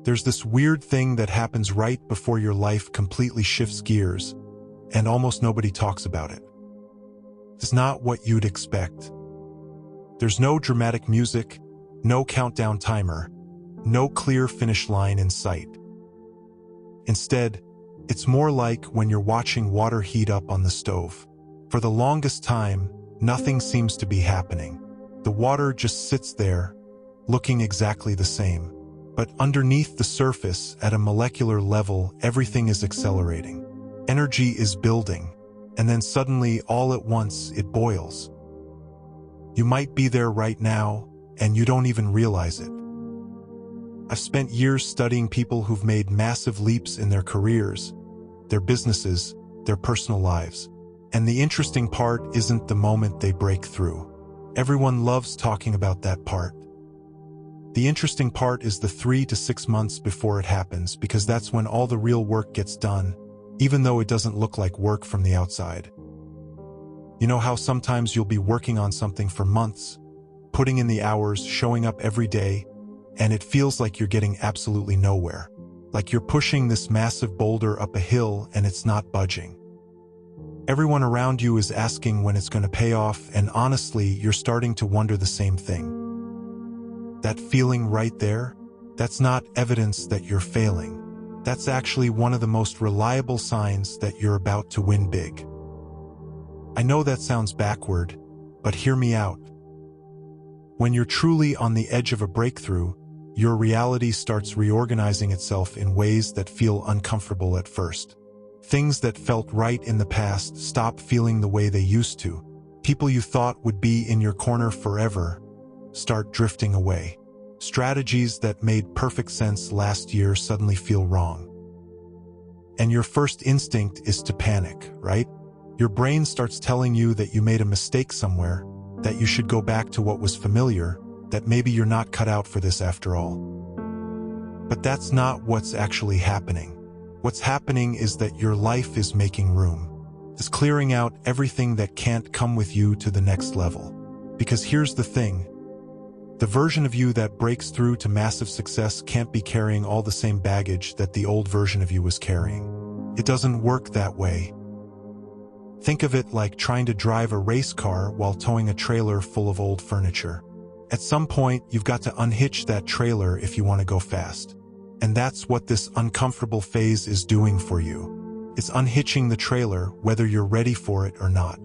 There's this weird thing that happens right before your life completely shifts gears, and almost nobody talks about it. It's not what you'd expect. There's no dramatic music, no countdown timer, no clear finish line in sight. Instead, it's more like when you're watching water heat up on the stove. For the longest time, nothing seems to be happening. The water just sits there, looking exactly the same. But underneath the surface, at a molecular level, everything is accelerating. Energy is building, and then suddenly, all at once, it boils. You might be there right now, and you don't even realize it. I've spent years studying people who've made massive leaps in their careers, their businesses, their personal lives. And the interesting part isn't the moment they break through. Everyone loves talking about that part. The interesting part is the 3 to 6 months before it happens, because that's when all the real work gets done, even though it doesn't look like work from the outside. You know how sometimes you'll be working on something for months, putting in the hours, showing up every day, and it feels like you're getting absolutely nowhere. Like you're pushing this massive boulder up a hill and it's not budging. Everyone around you is asking when it's going to pay off, and honestly, you're starting to wonder the same thing. That feeling right there, that's not evidence that you're failing. That's actually one of the most reliable signs that you're about to win big. I know that sounds backward, but hear me out. When you're truly on the edge of a breakthrough, your reality starts reorganizing itself in ways that feel uncomfortable at first. Things that felt right in the past stop feeling the way they used to. People you thought would be in your corner forever start drifting away. Strategies that made perfect sense last year suddenly feel wrong. And your first instinct is to panic, right? Your brain starts telling you that you made a mistake somewhere, that you should go back to what was familiar, that maybe you're not cut out for this after all. But that's not what's actually happening. What's happening is that your life is making room. It's clearing out everything that can't come with you to the next level. Because here's the thing. The version of you that breaks through to massive success can't be carrying all the same baggage that the old version of you was carrying. It doesn't work that way. Think of it like trying to drive a race car while towing a trailer full of old furniture. At some point, you've got to unhitch that trailer if you want to go fast. And that's what this uncomfortable phase is doing for you. It's unhitching the trailer, whether you're ready for it or not.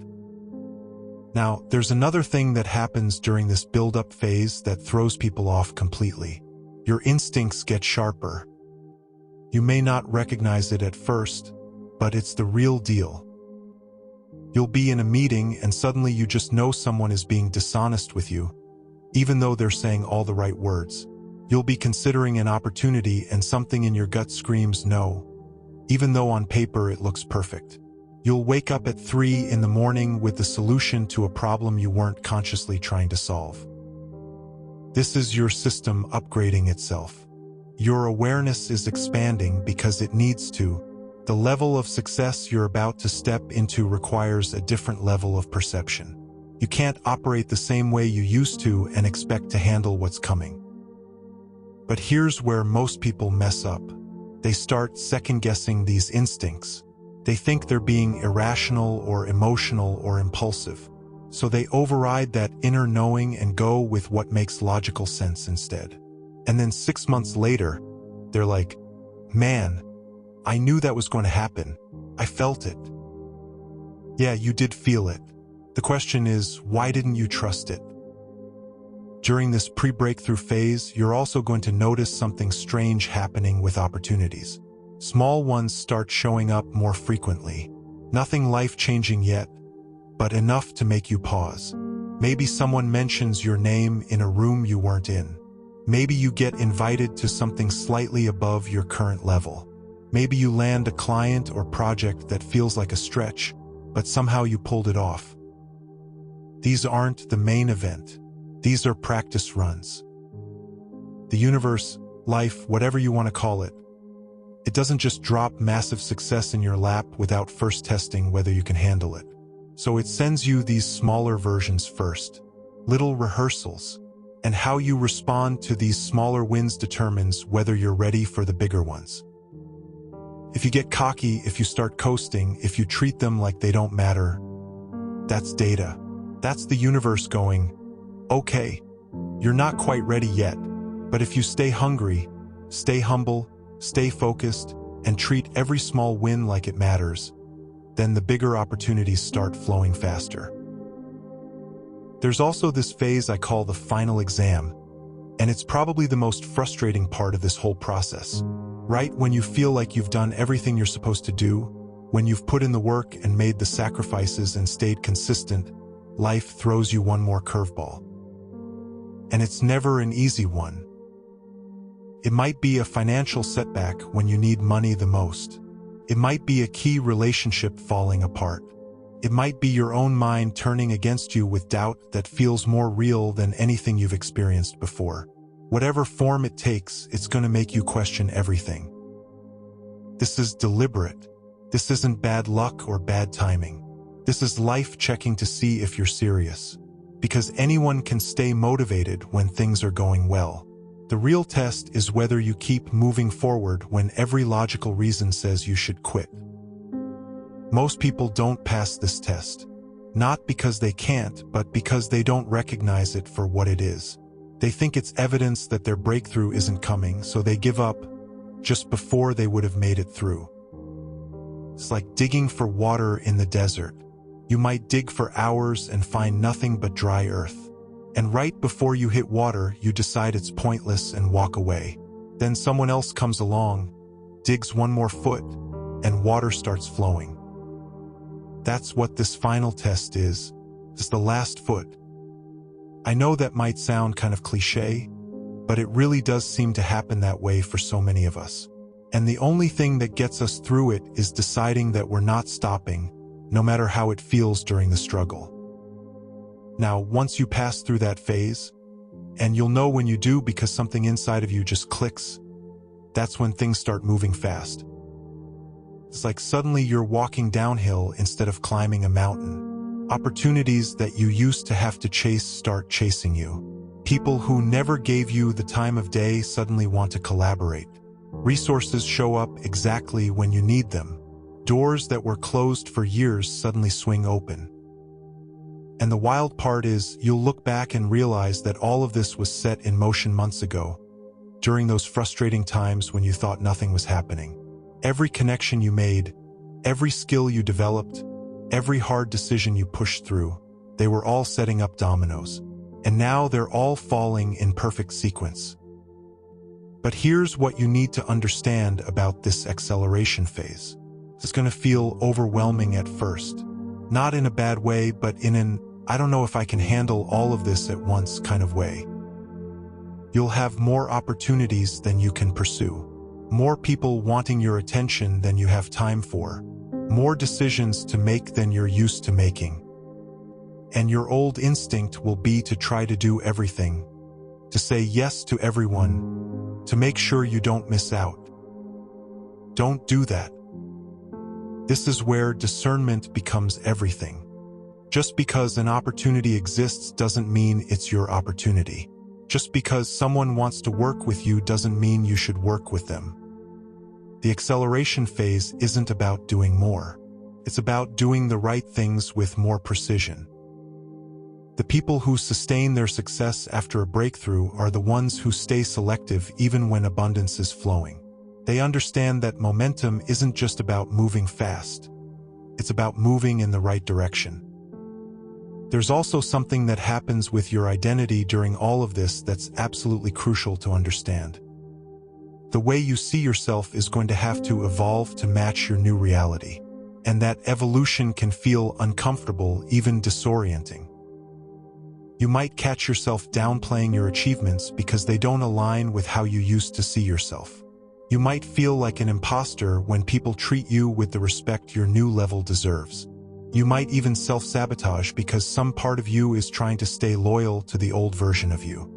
Now, there's another thing that happens during this build-up phase that throws people off completely. Your instincts get sharper. You may not recognize it at first, but it's the real deal. You'll be in a meeting and suddenly you just know someone is being dishonest with you, even though they're saying all the right words. You'll be considering an opportunity and something in your gut screams no, even though on paper it looks perfect. You'll wake up at 3 in the morning with the solution to a problem you weren't consciously trying to solve. This is your system upgrading itself. Your awareness is expanding because it needs to. The level of success you're about to step into requires a different level of perception. You can't operate the same way you used to and expect to handle what's coming. But here's where most people mess up. They start second-guessing these instincts. They think they're being irrational or emotional or impulsive. So they override that inner knowing and go with what makes logical sense instead. And then 6 months later, they're like, man, I knew that was going to happen. I felt it. Yeah, you did feel it. The question is, why didn't you trust it? During this pre-breakthrough phase, you're also going to notice something strange happening with opportunities. Small ones start showing up more frequently. Nothing life-changing yet, but enough to make you pause. Maybe someone mentions your name in a room you weren't in. Maybe you get invited to something slightly above your current level. Maybe you land a client or project that feels like a stretch, but somehow you pulled it off. These aren't the main event. These are practice runs. The universe, life, whatever you want to call it, it doesn't just drop massive success in your lap without first testing whether you can handle it. So it sends you these smaller versions first. Little rehearsals. And how you respond to these smaller wins determines whether you're ready for the bigger ones. If you get cocky, if you start coasting, if you treat them like they don't matter, that's data. That's the universe going, okay, you're not quite ready yet, but if you stay hungry, stay humble, stay focused, and treat every small win like it matters, then the bigger opportunities start flowing faster. There's also this phase I call the final exam, and it's probably the most frustrating part of this whole process. Right when you feel like you've done everything you're supposed to do, when you've put in the work and made the sacrifices and stayed consistent, life throws you one more curveball. And it's never an easy one. It might be a financial setback when you need money the most. It might be a key relationship falling apart. It might be your own mind turning against you with doubt that feels more real than anything you've experienced before. Whatever form it takes, it's going to make you question everything. This is deliberate. This isn't bad luck or bad timing. This is life checking to see if you're serious. Because anyone can stay motivated when things are going well. The real test is whether you keep moving forward when every logical reason says you should quit. Most people don't pass this test. Not because they can't, but because they don't recognize it for what it is. They think it's evidence that their breakthrough isn't coming, so they give up just before they would have made it through. It's like digging for water in the desert. You might dig for hours and find nothing but dry earth. And right before you hit water, you decide it's pointless and walk away. Then someone else comes along, digs one more foot, and water starts flowing. That's what this final test is. It's the last foot. I know that might sound kind of cliché, but it really does seem to happen that way for so many of us. And the only thing that gets us through it is deciding that we're not stopping, no matter how it feels during the struggle. Now, once you pass through that phase, and you'll know when you do because something inside of you just clicks, that's when things start moving fast. It's like suddenly you're walking downhill instead of climbing a mountain. Opportunities that you used to have to chase start chasing you. People who never gave you the time of day suddenly want to collaborate. Resources show up exactly when you need them. Doors that were closed for years suddenly swing open. And the wild part is, you'll look back and realize that all of this was set in motion months ago, during those frustrating times when you thought nothing was happening. Every connection you made, every skill you developed, every hard decision you pushed through, they were all setting up dominoes. And now they're all falling in perfect sequence. But here's what you need to understand about this acceleration phase. It's going to feel overwhelming at first. Not in a bad way, but in an, I don't know if I can handle all of this at once kind of way. You'll have more opportunities than you can pursue. More people wanting your attention than you have time for. More decisions to make than you're used to making. And your old instinct will be to try to do everything. To say yes to everyone. To make sure you don't miss out. Don't do that. This is where discernment becomes everything. Just because an opportunity exists doesn't mean it's your opportunity. Just because someone wants to work with you doesn't mean you should work with them. The acceleration phase isn't about doing more. It's about doing the right things with more precision. The people who sustain their success after a breakthrough are the ones who stay selective even when abundance is flowing. They understand that momentum isn't just about moving fast. It's about moving in the right direction. There's also something that happens with your identity during all of this that's absolutely crucial to understand. The way you see yourself is going to have to evolve to match your new reality. And that evolution can feel uncomfortable, even disorienting. You might catch yourself downplaying your achievements because they don't align with how you used to see yourself. You might feel like an imposter when people treat you with the respect your new level deserves. You might even self-sabotage because some part of you is trying to stay loyal to the old version of you.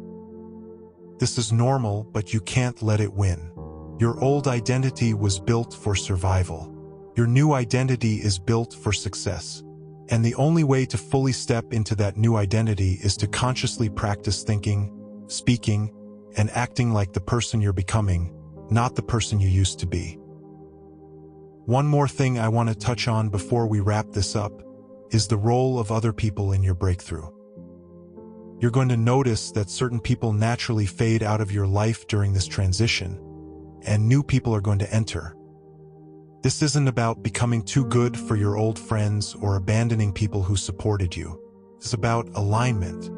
This is normal, but you can't let it win. Your old identity was built for survival. Your new identity is built for success. And the only way to fully step into that new identity is to consciously practice thinking, speaking, and acting like the person you're becoming, not the person you used to be. One more thing I want to touch on before we wrap this up is the role of other people in your breakthrough. You're going to notice that certain people naturally fade out of your life during this transition, and new people are going to enter. This isn't about becoming too good for your old friends or abandoning people who supported you. It's about alignment.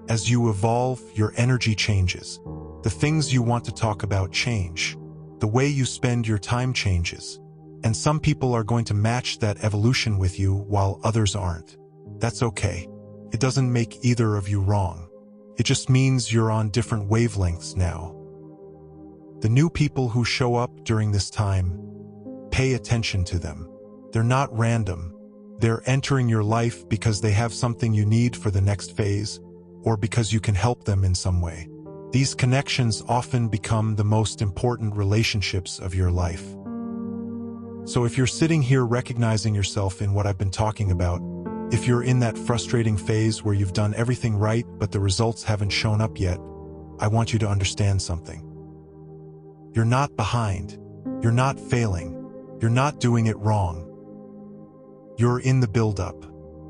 As you evolve, your energy changes. The things you want to talk about change. The way you spend your time changes. And some people are going to match that evolution with you while others aren't. That's okay. It doesn't make either of you wrong. It just means you're on different wavelengths now. The new people who show up during this time, pay attention to them. They're not random. They're entering your life because they have something you need for the next phase, or because you can help them in some way. These connections often become the most important relationships of your life. So if you're sitting here recognizing yourself in what I've been talking about, if you're in that frustrating phase where you've done everything right but the results haven't shown up yet, I want you to understand something. You're not behind. You're not failing. You're not doing it wrong. You're in the build-up.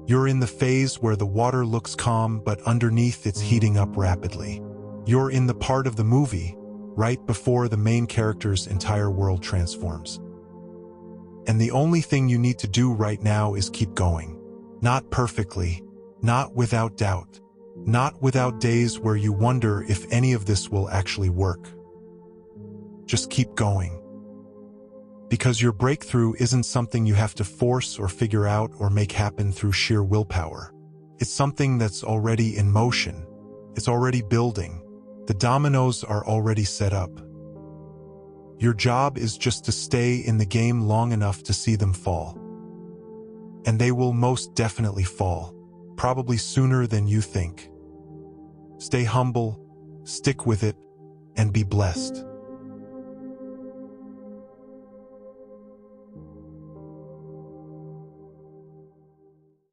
You're in the phase where the water looks calm but underneath it's heating up rapidly. You're in the part of the movie right before the main character's entire world transforms. And the only thing you need to do right now is keep going. Not perfectly, not without doubt, not without days where you wonder if any of this will actually work. Just keep going. Because your breakthrough isn't something you have to force or figure out or make happen through sheer willpower. It's something that's already in motion. It's already building. The dominoes are already set up. Your job is just to stay in the game long enough to see them fall. And they will most definitely fall, probably sooner than you think. Stay humble, stick with it, and be blessed.